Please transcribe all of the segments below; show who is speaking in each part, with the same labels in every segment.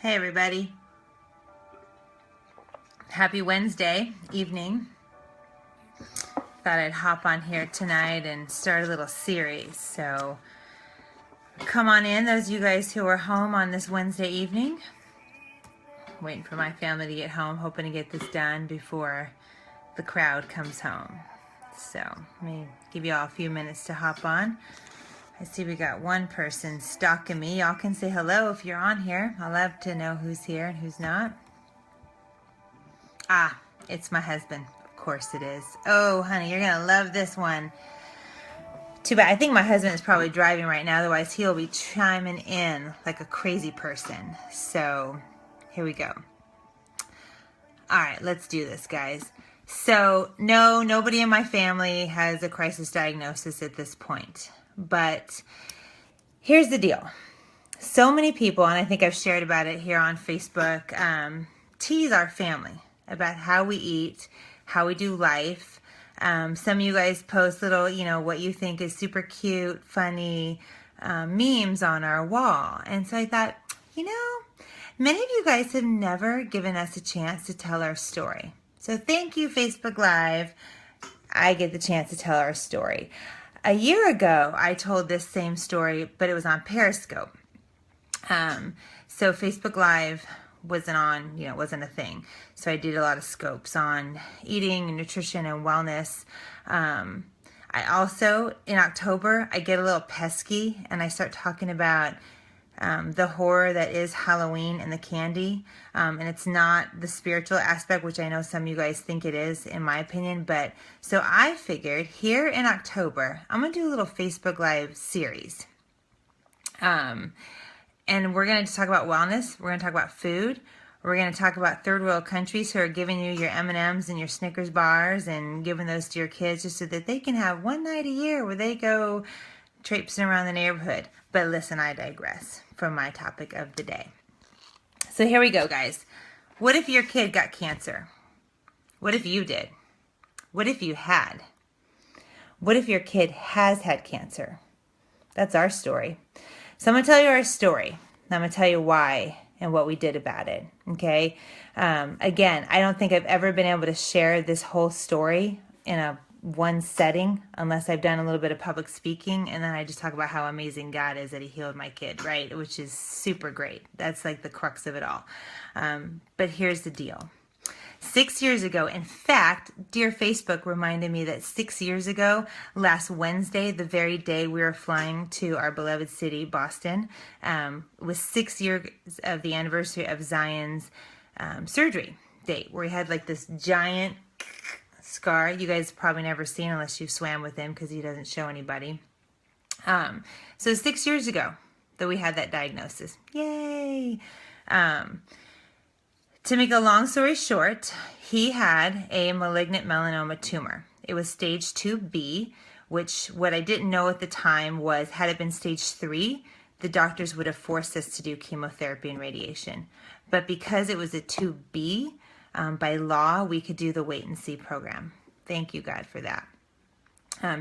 Speaker 1: Hey everybody. Happy Wednesday evening. Thought I'd hop on here tonight and start a little series. So come on in, those of you guys who are home on this Wednesday evening. Waiting for my family to get home, hoping to get this done before the crowd comes home. So let me give you all a few minutes to hop on. I see we got one person stalking me. Y'all can say hello if you're on here. I love to know who's here and who's not. Ah, it's my husband. Of course it is. Oh, honey, you're going to love this one. Too bad. I think my husband is probably driving right now. Otherwise, he'll be chiming in like a crazy person. So, here we go. All right, let's do this, guys. So, no, nobody in my family has a crisis diagnosis at this point. But here's the deal. So many people, and I think I've shared about it here on Facebook, tease our family about how we eat, how we do life. Some of you guys post little, what you think is super cute, funny memes on our wall. And so I thought, many of you guys have never given us a chance to tell our story. So thank you, Facebook Live. I get the chance to tell our story. A year ago, I told this same story, but it was on Periscope. So Facebook Live wasn't on, wasn't a thing. So I did a lot of scopes on eating and nutrition and wellness. I also, in October, I get a little pesky and I start talking about the horror that is Halloween and the candy. And it's not the spiritual aspect, which I know some of you guys think it is, in my opinion. But so I figured here in October, I'm going to do a little Facebook Live series. And we're going to talk about wellness. We're going to talk about food. We're going to talk about third world countries who are giving you your M&Ms and your Snickers bars and giving those to your kids just so that they can have one night a year where they go traipsing around the neighborhood. But listen, I digress from my topic of the day. So here we go, guys. What if your kid got cancer? What if you did? What if you had? What if your kid has had cancer? That's our story. So I'm going to tell you our story. I'm going to tell you why and what we did about it. Okay. Again, I don't think I've ever been able to share this whole story in a one setting unless I've done a little bit of public speaking, and then I just talk about how amazing God is that he healed my kid, right? Which is super great. That's like the crux of it all. But here's the deal. 6 years ago, in fact, dear Facebook reminded me that 6 years ago, last Wednesday, the very day we were flying to our beloved city, Boston, was 6 years of the anniversary of Zion's surgery date, where he had like this giant scar. You guys probably never seen unless you swam with him because he doesn't show anybody. So 6 years ago that we had that diagnosis. Yay! To make a long story short, he had a malignant melanoma tumor. It was stage 2B, which what I didn't know at the time was had it been stage 3, the doctors would have forced us to do chemotherapy and radiation. But because it was a 2B, by law, we could do the wait and see program. Thank you, God, for that.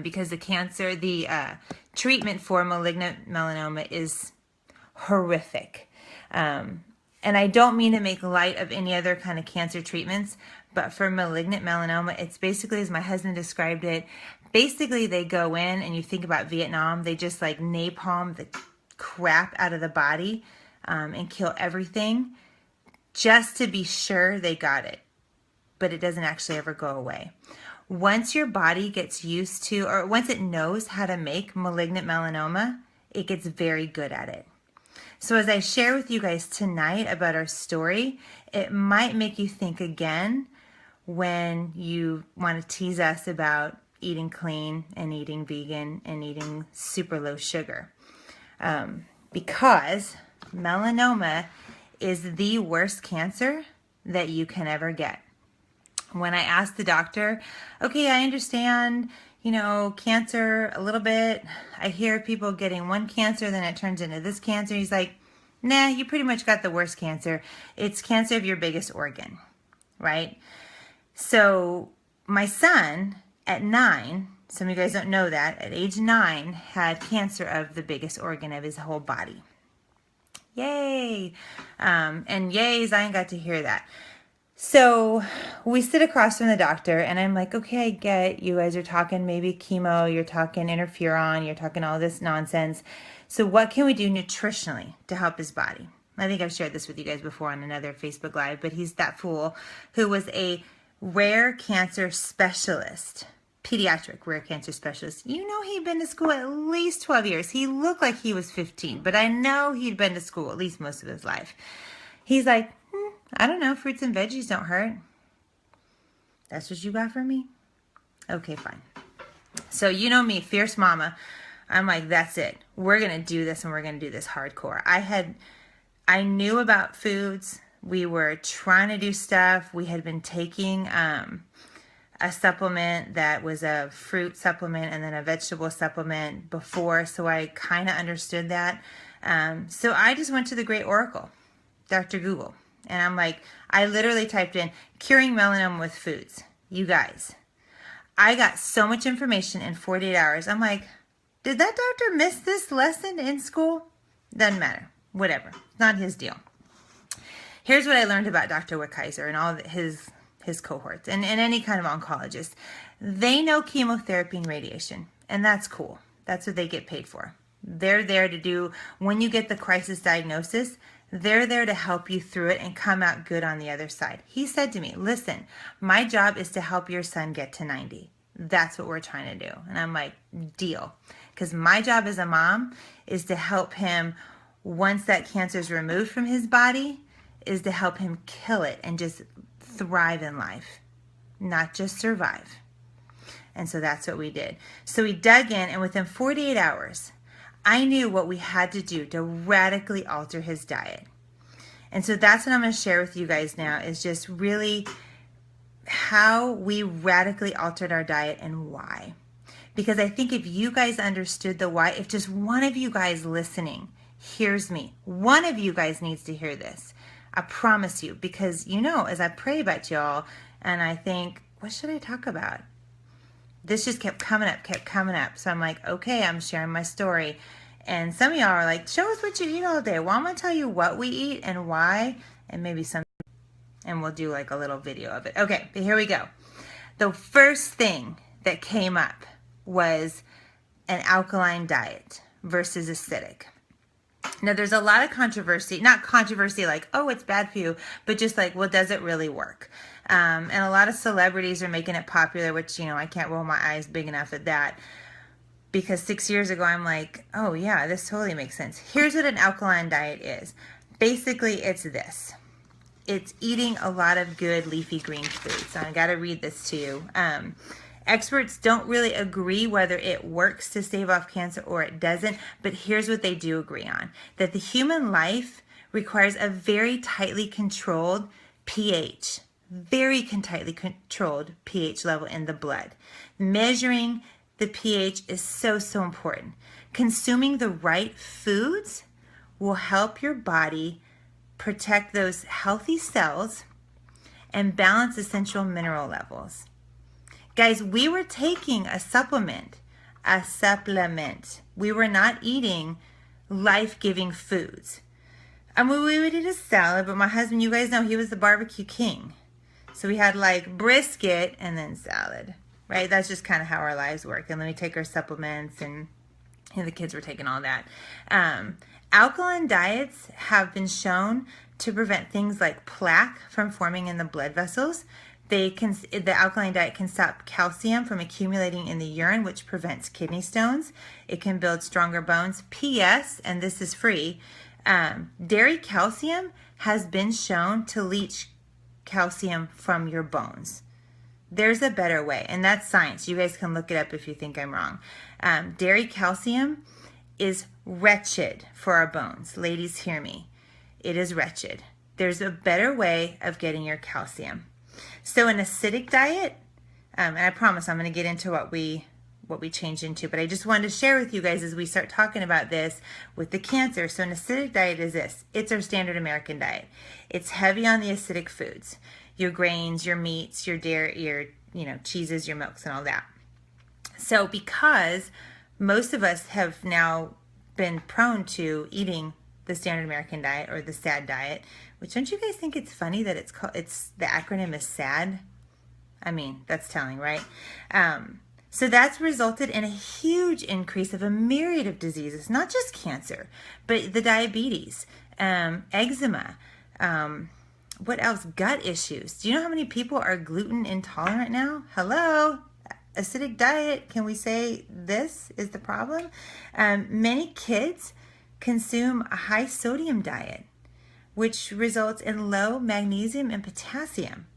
Speaker 1: Because the treatment for malignant melanoma is horrific. And I don't mean to make light of any other kind of cancer treatments, but for malignant melanoma, it's basically, as my husband described it, basically they go in and you think about Vietnam, they just like napalm the crap out of the body and kill everything just to be sure they got it. But it doesn't actually ever go away. Once your body gets used to, or once it knows how to make malignant melanoma, it gets very good at it. So as I share with you guys tonight about our story, it might make you think again when you want to tease us about eating clean and eating vegan and eating super low sugar. Because melanoma is the worst cancer that you can ever get. When I asked the doctor, okay, I understand, cancer a little bit. I hear people getting one cancer, then it turns into this cancer. He's like, nah, you pretty much got the worst cancer. It's cancer of your biggest organ, right? So my son at 9, some of you guys don't know that, at age 9, had cancer of the biggest organ of his whole body. Yay. And yays, I ain't got to hear that. So we sit across from the doctor, and I'm like, okay, I get you guys are talking maybe chemo, you're talking interferon, you're talking all this nonsense. So what can we do nutritionally to help his body? I think I've shared this with you guys before on another Facebook Live, but he's that fool who was a rare cancer specialist, pediatric rare cancer specialist. You know, he'd been to school at least 12 years. He looked like he was 15, but I know he'd been to school at least most of his life. He's like, I don't know, fruits and veggies don't hurt. That's what you got for me? Okay, fine. So you know me, fierce mama. I'm like, that's it. We're going to do this, and we're going to do this hardcore. I knew about foods. We were trying to do stuff. We had been taking a supplement that was a fruit supplement and then a vegetable supplement before, so I kind of understood that. So I just went to the great oracle, Dr. Google. And I'm like, I literally typed in curing melanoma with foods. You guys, I got so much information in 48 hours. I'm like, did that doctor miss this lesson in school? Doesn't matter. Whatever. It's not his deal. Here's what I learned about Dr. Wickheiser and all his cohorts and any kind of oncologist. They know chemotherapy and radiation, and that's cool. That's what they get paid for. They're there to do, when you get the crisis diagnosis, they're there to help you through it and come out good on the other side. He said to me, listen, my job is to help your son get to 90. That's what we're trying to do. And I'm like, deal. Because my job as a mom is to help him, once that cancer is removed from his body, is to help him kill it and just thrive in life, not just survive. And so that's what we did. So we dug in, and within 48 hours, I knew what we had to do to radically alter his diet. And so that's what I'm going to share with you guys now, is just really how we radically altered our diet and why. Because I think if you guys understood the why, if just one of you guys listening hears me, one of you guys needs to hear this. I promise you, because you know, as I pray about y'all and I think, what should I talk about? This just kept coming up. So I'm like, okay, I'm sharing my story. And some of y'all are like, show us what you eat all day. Well, I'm going to tell you what we eat and why, and maybe some, and we'll do like a little video of it. Okay, but here we go. The first thing that came up was an alkaline diet versus acidic. Now, there's a lot of controversy, not controversy like, oh, it's bad for you, but just like, well, does it really work? And a lot of celebrities are making it popular, which, you know, I can't roll my eyes big enough at that. Because 6 years ago, I'm like, oh yeah, this totally makes sense. Here's what an alkaline diet is. Basically, it's this. It's eating a lot of good leafy green foods. So I got to read this to you. Experts don't really agree whether it works to stave off cancer or it doesn't, but here's what they do agree on. That the human life requires a very tightly controlled pH, very tightly controlled pH level in the blood. Measuring the pH is so important. Consuming the right foods will help your body protect those healthy cells and balance essential mineral levels. Guys, we were taking a supplement. We were not eating life-giving foods. I mean, we would eat a salad, but my husband, you guys know, he was the barbecue king. So we had like brisket and then salad, right? That's just kind of how our lives work. And then we take our supplements, and the kids were taking all that. Alkaline diets have been shown to prevent things like plaque from forming in the blood vessels. The alkaline diet can stop calcium from accumulating in the urine, which prevents kidney stones. It can build stronger bones. P.S., and this is free, dairy calcium has been shown to leach calcium from your bones. There's a better way, and that's science. You guys can look it up if you think I'm wrong. Dairy calcium is wretched for our bones. Ladies, hear me. It is wretched. There's a better way of getting your calcium. So an acidic diet, and I promise I'm going to get into what we change into, but I just wanted to share with you guys as we start talking about this with the cancer. So an acidic diet is this. It's our standard American diet. It's heavy on the acidic foods, your grains, your meats, your dairy, your cheeses, your milks, and all that. So because most of us have now been prone to eating the Standard American Diet, or the SAD diet, which, don't you guys think it's funny that the acronym is SAD? I mean, that's telling, right? So that's resulted in a huge increase of a myriad of diseases, not just cancer, but the diabetes, eczema, what else? Gut issues. Do you know how many people are gluten intolerant now? Hello? Acidic diet, can we say this is the problem? Many kids consume a high sodium diet, which results in low magnesium and potassium.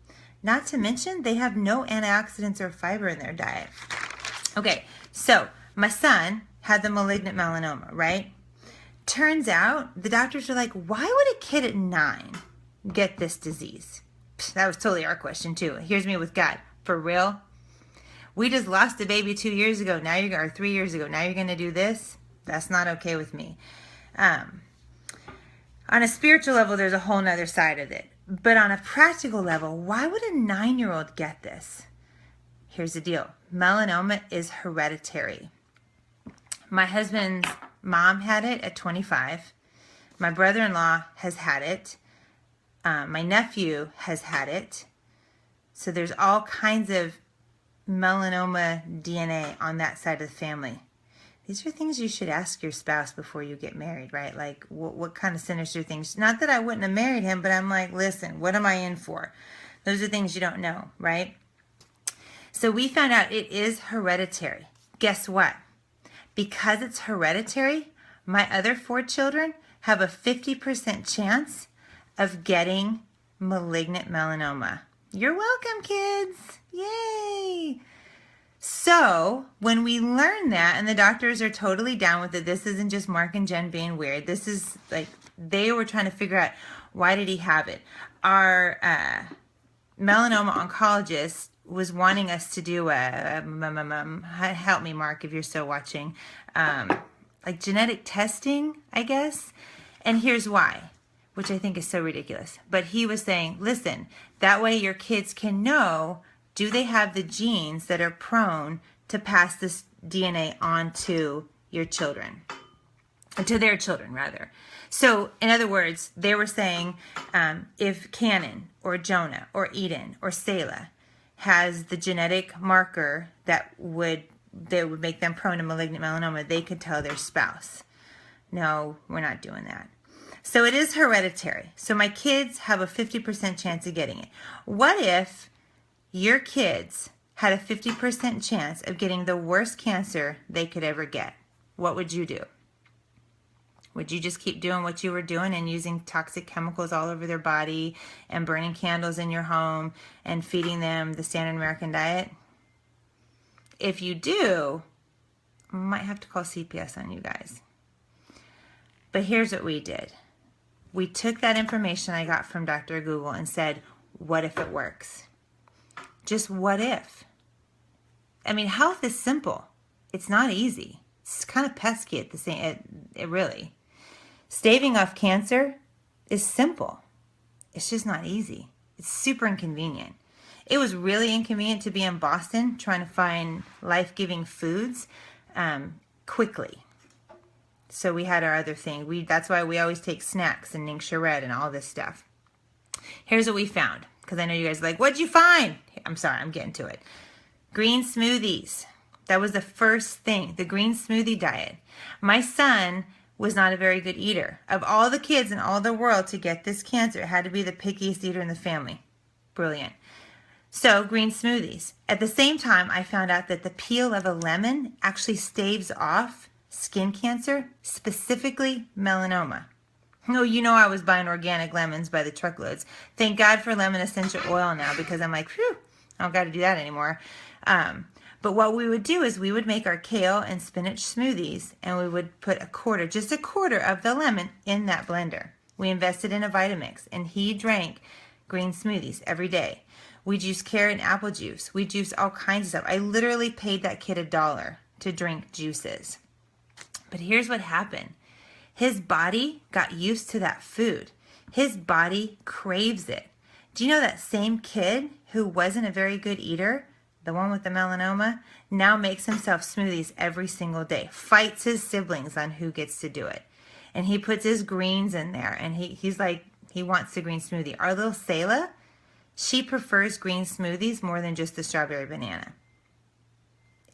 Speaker 1: Not to mention, they have no antioxidants or fiber in their diet. Okay, so my son had the malignant melanoma, right? Turns out the doctors are like, why would a kid at 9 get this disease? That was totally our question too. Here's me with God. For real? We just lost a baby 2 years ago. Now or 3 years ago. Now you're going to do this? That's not okay with me. On a spiritual level, there's a whole nother side of it. But on a practical level, why would a 9-year-old get this? Here's the deal. Melanoma is hereditary. My husband's mom had it at 25. My brother-in-law has had it. My nephew has had it. So there's all kinds of melanoma DNA on that side of the family. These are things you should ask your spouse before you get married, right? Like, what kind of sinister things? Not that I wouldn't have married him, but I'm like, listen, what am I in for? Those are things you don't know, right? So we found out it is hereditary. Guess what? Because it's hereditary, my other 4 children have a 50% chance of getting malignant melanoma. You're welcome, kids. Yay! So when we learn that, and the doctors are totally down with it, this isn't just Mark and Jen being weird. This is like, they were trying to figure out, why did he have it? Our melanoma oncologist was wanting us to do help me, Mark, if you're still watching, like genetic testing, I guess. And here's why, which I think is so ridiculous. But he was saying, listen, that way your kids can know, do they have the genes that are prone to pass this DNA on to your children? To their children, rather. So, in other words, they were saying if Cannon or Jonah or Eden or Selah has the genetic marker that would make them prone to malignant melanoma, they could tell their spouse. No, we're not doing that. So it is hereditary. So my kids have a 50% chance of getting it. What if your kids had a 50% chance of getting the worst cancer they could ever get? What would you do? Would you just keep doing what you were doing and using toxic chemicals all over their body and burning candles in your home and feeding them the Standard American Diet? If you do, I might have to call CPS on you guys. But here's what we did. We took that information I got from Dr. Google and said, what if it works? Just what if? I mean, health is simple. It's not easy. It's kind of pesky at the same, it really. Staving off cancer is simple. It's just not easy. It's super inconvenient. It was really inconvenient to be in Boston trying to find life-giving foods quickly. So we had our other thing. That's why we always take snacks and Ningxia Red and all this stuff. Here's what we found, because I know you guys are like, what'd you find? I'm sorry, I'm getting to it. Green smoothies. That was the first thing, the green smoothie diet. My son was not a very good eater. Of all the kids in all the world to get this cancer, it had to be the pickiest eater in the family. Brilliant. So, green smoothies. At the same time, I found out that the peel of a lemon actually staves off skin cancer, specifically melanoma. Oh, you know I was buying organic lemons by the truckloads. Thank God for lemon essential oil now, because I'm like, phew, I don't got to do that anymore. But what we would do is we would make our kale and spinach smoothies, and we would put just a quarter of the lemon in that blender. We invested in a Vitamix, and he drank green smoothies every day. We juice carrot and apple juice. We juice all kinds of stuff. I literally paid that kid $1 to drink juices. But here's what happened. His body got used to that food. His body craves it. Do you know that same kid who wasn't a very good eater, the one with the melanoma, now makes himself smoothies every single day, fights his siblings on who gets to do it. and he puts his greens in there, and he's like, he wants the green smoothie. Our little Selah, she prefers green smoothies more than just the strawberry banana.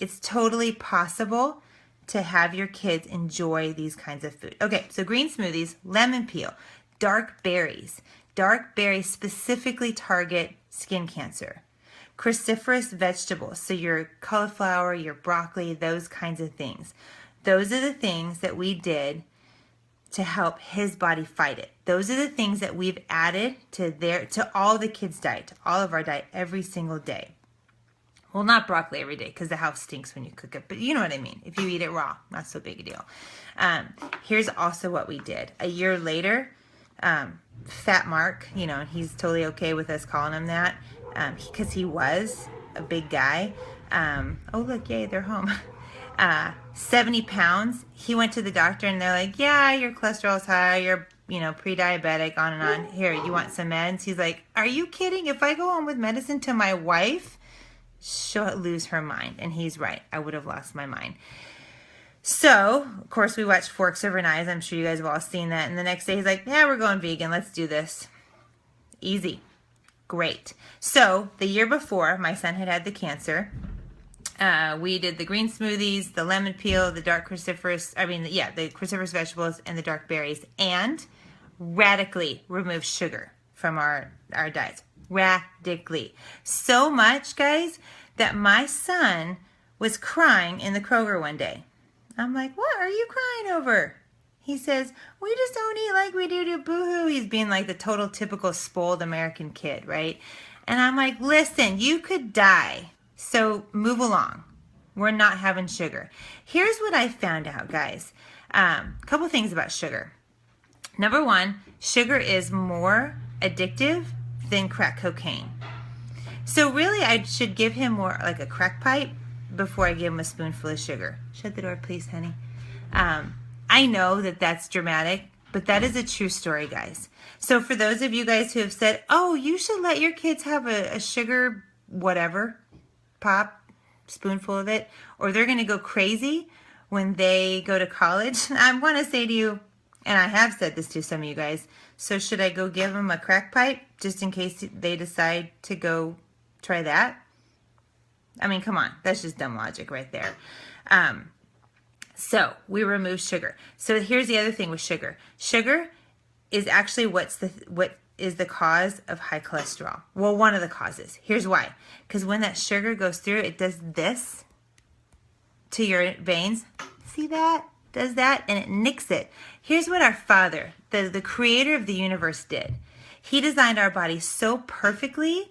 Speaker 1: It's totally possible to have your kids enjoy these kinds of food. Okay, so green smoothies, lemon peel, dark berries. Dark berries specifically target skin cancer. Cruciferous vegetables, so your cauliflower, your broccoli, those kinds of things. Those are the things that we did to help his body fight it. Those are the things that we've added to all the kids' diet, to all of our diet every single day. Well, not broccoli every day because the house stinks when you cook it, but you know what I mean. If you eat it raw, not so big a deal. Here's also what we did. A year later, Fat Mark, you know, he's totally okay with us calling him that because he was a big guy. Oh, look, yay, they're home. 70 pounds. He went to the doctor and they're like, yeah, your cholesterol's high, you're, you know, pre-diabetic, on and on. Here, you want some meds? He's like, are you kidding? If I go home with medicine to my wife, she'll lose her mind. And he's right. I would have lost my mind. So, of course, we watched Forks Over Knives. I'm sure you guys have all seen that. And the next day he's like, yeah, we're going vegan. Let's do this. Easy. Great. So, the year before, my son had the cancer. We did the green smoothies, the lemon peel, the dark cruciferous, the cruciferous vegetables and the dark berries, and radically removed sugar from our diets. Radically. So much, guys, that my son was crying in the Kroger one day. I'm like, what are you crying over? He says, we just don't eat like we do to Boohoo. He's being like the total typical spoiled American kid, right? And I'm like, listen, you could die. So move along. We're not having sugar. Here's what I found out, guys. A couple things about sugar. Number one, sugar is more addictive than crack cocaine. So really, I should give him more like a crack pipe before I give him a spoonful of sugar. Shut the door, please, honey. I know that that's dramatic, but that is a true story, guys. So for those of you guys who have said, oh, you should let your kids have a sugar whatever, pop, spoonful of it, or they're going to go crazy when they go to college, I want to say to you, and I have said this to some of you guys, so should I go give them a crack pipe just in case they decide to go try that? I mean, come on. That's just dumb logic right there. So we remove sugar. So here's the other thing with sugar. Sugar is actually what is the cause of high cholesterol. Well, one of the causes. Here's why. Because when that sugar goes through, it does this to your veins. See that? Does that, and it nicks it. Here's what our Father, the creator of the universe, did. He designed our body so perfectly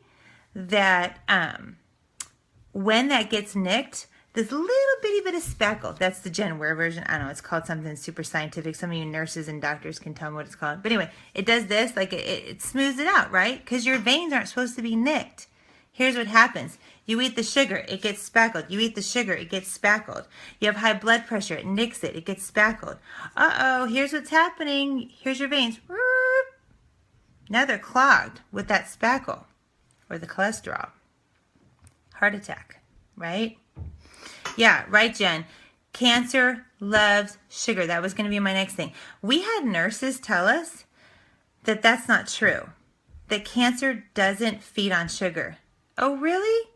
Speaker 1: that when that gets nicked, this little bitty bit of speckle, that's the Jen Ware version. I don't know, it's called something super scientific. Some of you nurses and doctors can tell me what it's called. But anyway, it does this, like it smooths it out, right? Because your veins aren't supposed to be nicked. Here's what happens. You eat the sugar, it gets spackled. You eat the sugar, it gets spackled. You have high blood pressure, it nicks it, it gets spackled. Uh-oh, here's what's happening. Here's your veins. Now they're clogged with that spackle or the cholesterol. Heart attack, right? Yeah, right, Jen. Cancer loves sugar. That was going to be my next thing. We had nurses tell us that that's not true, that cancer doesn't feed on sugar. Oh, really?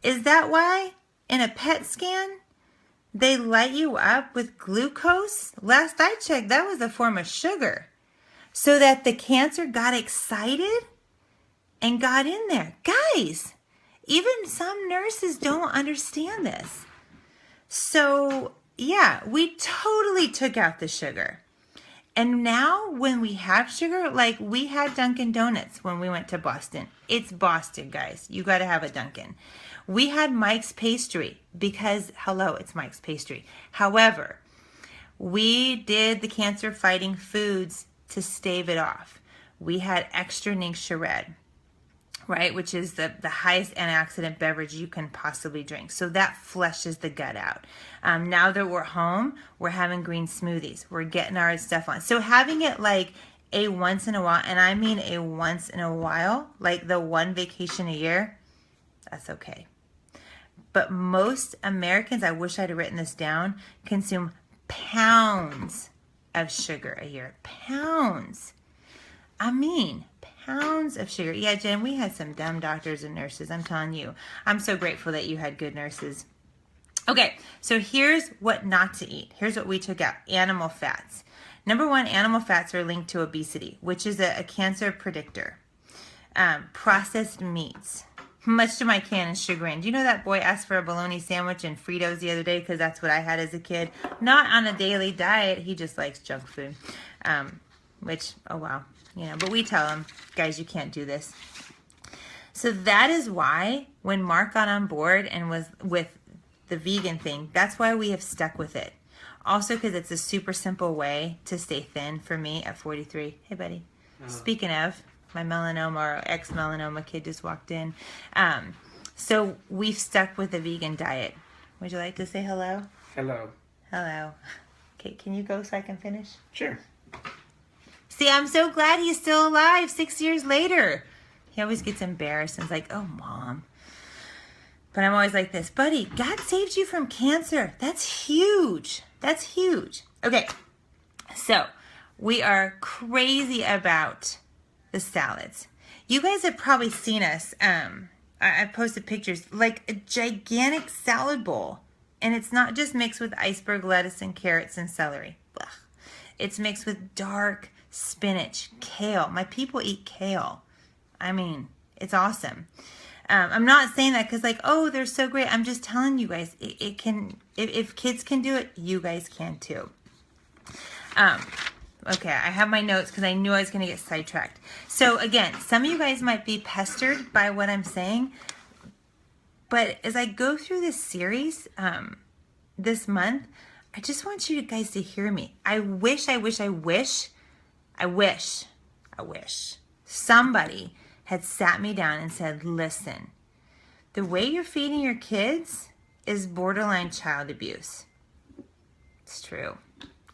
Speaker 1: Is that why in a PET scan they light you up with glucose? Last I checked, that was a form of sugar. So that the cancer got excited and got in there. Guys, even some nurses don't understand this. So, yeah, we totally took out the sugar. And now when we have sugar, like we had Dunkin' Donuts when we went to Boston. It's Boston, guys. You got to have a Dunkin'. We had Mike's Pastry because, hello, it's Mike's Pastry. However, we did the cancer-fighting foods to stave it off. We had Extra Ningxia Red, right, which is the highest antioxidant beverage you can possibly drink. So that flushes the gut out. Now that we're home, we're having green smoothies. We're getting our stuff on. So having it like a once in a while, and I mean a once in a while, like the one vacation a year, that's okay. But most Americans, I wish I'd written this down, consume pounds of sugar a year. Pounds. I mean, pounds of sugar. Yeah, Jen, we had some dumb doctors and nurses. I'm telling you. I'm so grateful that you had good nurses. Okay, so here's what not to eat. Here's what we took out. Animal fats. Number one, animal fats are linked to obesity, which is a cancer predictor. Processed meats. Much to my can and chagrin. Do you know that boy asked for a bologna sandwich and Fritos the other day because that's what I had as a kid? Not on a daily diet. He just likes junk food. Which, oh wow. You know, but we tell him, guys, you can't do this. So that is why when Mark got on board and was with the vegan thing, that's why we have stuck with it. Also because it's a super simple way to stay thin for me at 43. Hey, buddy. Speaking of, my melanoma or ex-melanoma kid just walked in. So we've stuck with the vegan diet. Would you like to say hello?
Speaker 2: Hello.
Speaker 1: Hello. Okay, can you go so I can finish?
Speaker 2: Sure.
Speaker 1: See, I'm so glad he's still alive 6 years later. He always gets embarrassed and is like, oh, Mom. But I'm always like this. Buddy, God saved you from cancer. That's huge. That's huge. Okay, so we are crazy about the salads. You guys have probably seen us. I posted pictures, like a gigantic salad bowl. And it's not just mixed with iceberg lettuce and carrots and celery. Ugh. It's mixed with dark spinach, kale. My people eat kale. I mean, it's awesome. I'm not saying that because like, oh, they're so great. I'm just telling you guys, it can, if kids can do it, you guys can too. Okay, I have my notes because I knew I was going to get sidetracked. So again, some of you guys might be pestered by what I'm saying. But as I go through this series this month, I just want you guys to hear me. I wish somebody had sat me down and said, listen, the way you're feeding your kids is borderline child abuse. It's true.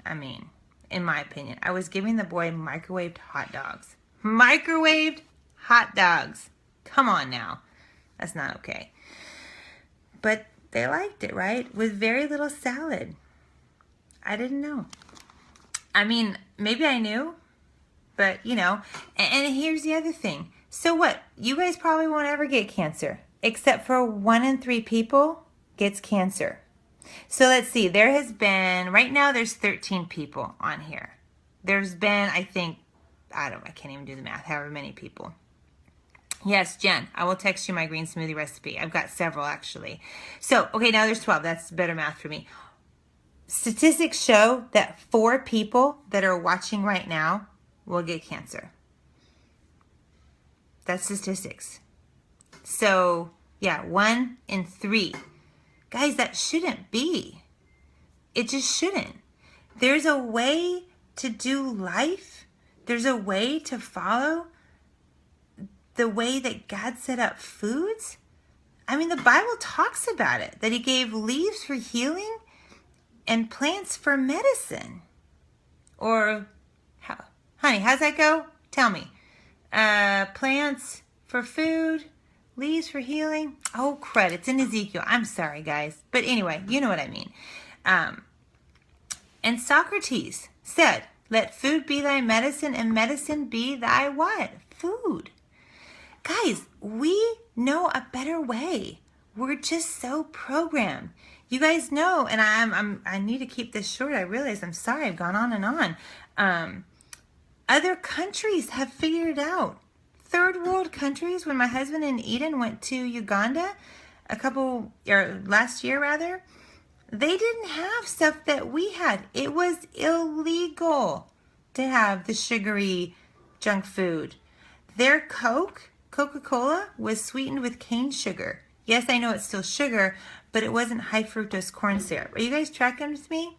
Speaker 1: I mean, in my opinion, I was giving the boy microwaved hot dogs. Microwaved hot dogs. Come on now. That's not okay. But they liked it, right? With very little salad. I didn't know. I mean, maybe I knew, but you know, and here's the other thing. So what? You guys probably won't ever get cancer, except for 1 in 3 people gets cancer. So let's see, there has been, right now there's 13 people on here. There's been, I think, I can't even do the math, however many people. Yes, Jen, I will text you my green smoothie recipe. I've got several actually. So, okay, now there's 12. That's better math for me. Statistics show that 4 people that are watching right now will get cancer. That's statistics. So, yeah, 1 in 3. Guys, that shouldn't be. It just shouldn't. There's a way to do life. There's a way to follow the way that God set up foods. I mean, the Bible talks about it, that he gave leaves for healing and plants for medicine. Or, honey, how's that go? Tell me. Plants for food, leaves for healing. Oh, crud, it's in Ezekiel. I'm sorry, guys. But anyway, you know what I mean. And Socrates said, let food be thy medicine and medicine be thy what? Food. Guys, we know a better way. We're just so programmed. You guys know, and I need to keep this short. I realize I'm sorry I've gone on and on. Other countries have figured it out. Third world countries, when my husband and Eden went to Uganda last year rather, they didn't have stuff that we had. It was illegal to have the sugary junk food. Their Coca-Cola was sweetened with cane sugar. Yes, I know it's still sugar, but it wasn't high fructose corn syrup. Are you guys tracking with me?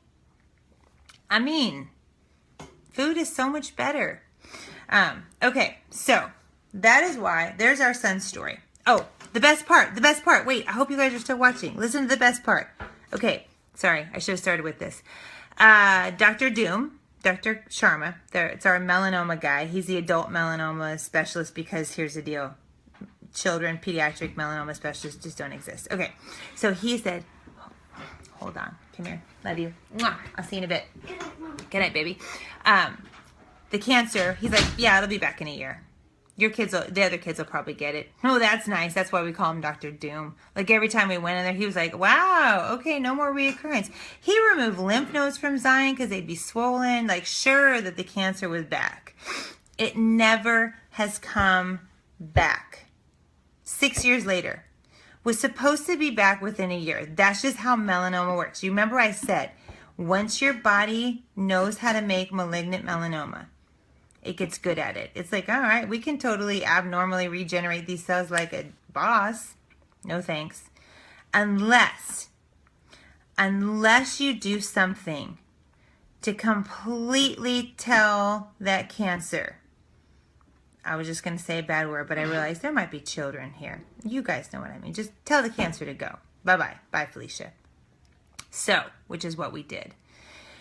Speaker 1: I mean, food is so much better. Okay, so that is why, there's our son's story. Oh, the best part. Wait, I hope you guys are still watching. Listen to the best part. Okay, sorry, I should have started with this. Dr. Doom, Dr. Sharma, it's our melanoma guy. He's the adult melanoma specialist because here's the deal. Children, pediatric melanoma specialists just don't exist. Okay, so he said, Hold on. Come here. Love you. Mwah. I'll see you in a bit. Good night, baby. The cancer, he's like, yeah, it'll be back in a year. The other kids will probably get it. Oh, that's nice. That's why we call him Dr. Doom. Like every time we went in there, he was like, wow, okay, no more reoccurrence. He removed lymph nodes from Zion because they'd be swollen, like sure that the cancer was back. It never has come back. 6 years later. Was supposed to be back within a year. That's just how melanoma works. You remember I said, once your body knows how to make malignant melanoma, it gets good at it. It's like, all right, we can totally abnormally regenerate these cells like a boss. No thanks. Unless you do something to completely tell that cancer. I was just going to say a bad word, but I realized there might be children here. You guys know what I mean. Just tell the cancer to go. Bye-bye. Bye, Felicia. So, which is what we did.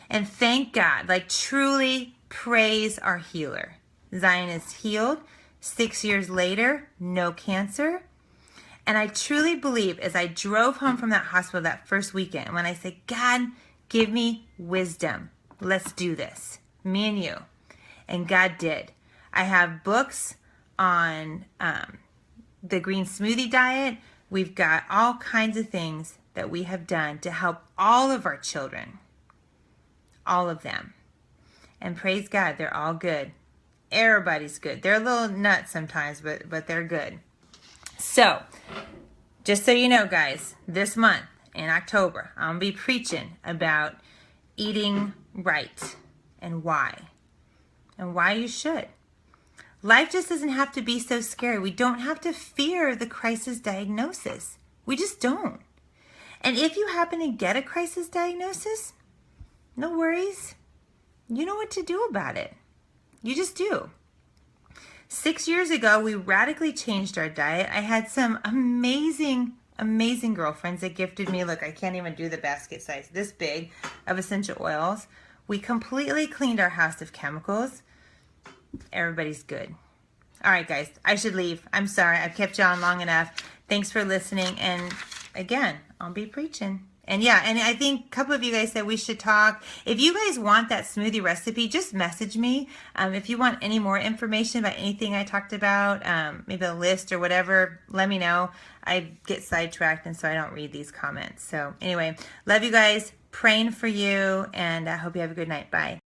Speaker 1: And thank God, like truly praise our healer. Zion is healed. 6 years later, no cancer. And I truly believe as I drove home from that hospital that first weekend, when I said, God, give me wisdom. Let's do this. Me and you. And God did. I have books on the green smoothie diet. We've got all kinds of things that we have done to help all of our children. All of them. And praise God, they're all good. Everybody's good. They're a little nuts sometimes, but they're good. So, just so you know, guys, this month in October, I'm going to be preaching about eating right and why. And why you should. Life just doesn't have to be so scary. We don't have to fear the crisis diagnosis. We just don't. And if you happen to get a crisis diagnosis, no worries. You know what to do about it. You just do. 6 years ago, we radically changed our diet. I had some amazing girlfriends that gifted me, look, I can't even do the basket size, this big, of essential oils. We completely cleaned our house of chemicals. Everybody's good. All right, guys, I should leave. I'm sorry. I've kept you on long enough. Thanks for listening. And again, I'll be preaching. And yeah, and I think a couple of you guys said we should talk. If you guys want that smoothie recipe, just message me. If you want any more information about anything I talked about, maybe a list or whatever, let me know. I get sidetracked and so I don't read these comments. So anyway, love you guys. Praying for you and I hope you have a good night. Bye.